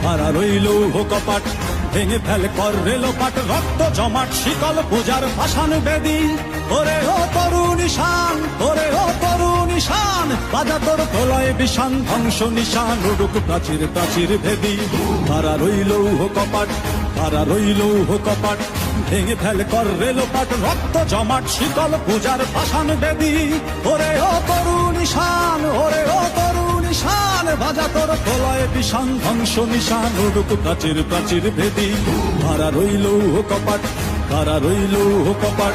হারা রইল কপাট, ভেঙে ফেল কর রেলোপাট, রক্ত জমাট শিকল পূজার পাষাণ বেদী। ওরে ও তরুণ ঈশান, ওরে ও তরুণ ঈশান, বাজা তোর প্রলয় বিষান, ধ্বংস নিশান উড়ুক প্রাচীর প্রাচীর ভেদী। হারা রইল কপাট, হারা রইল কপাট, ভেঙে ফেল কর রেলোপাট, রক্ত জমাট শিকল পূজার পাষাণ বেদী। ওরে ও তরুণ ঈশান, ওরে ও তরুণ ঈশান, বাজা তোর প্রলয় বিষান, ধ্বংস নিশান উড়ুক প্রাচীর প্রাচীর ভেদী। হারা রইল কপাট, হারা রইল কপাট।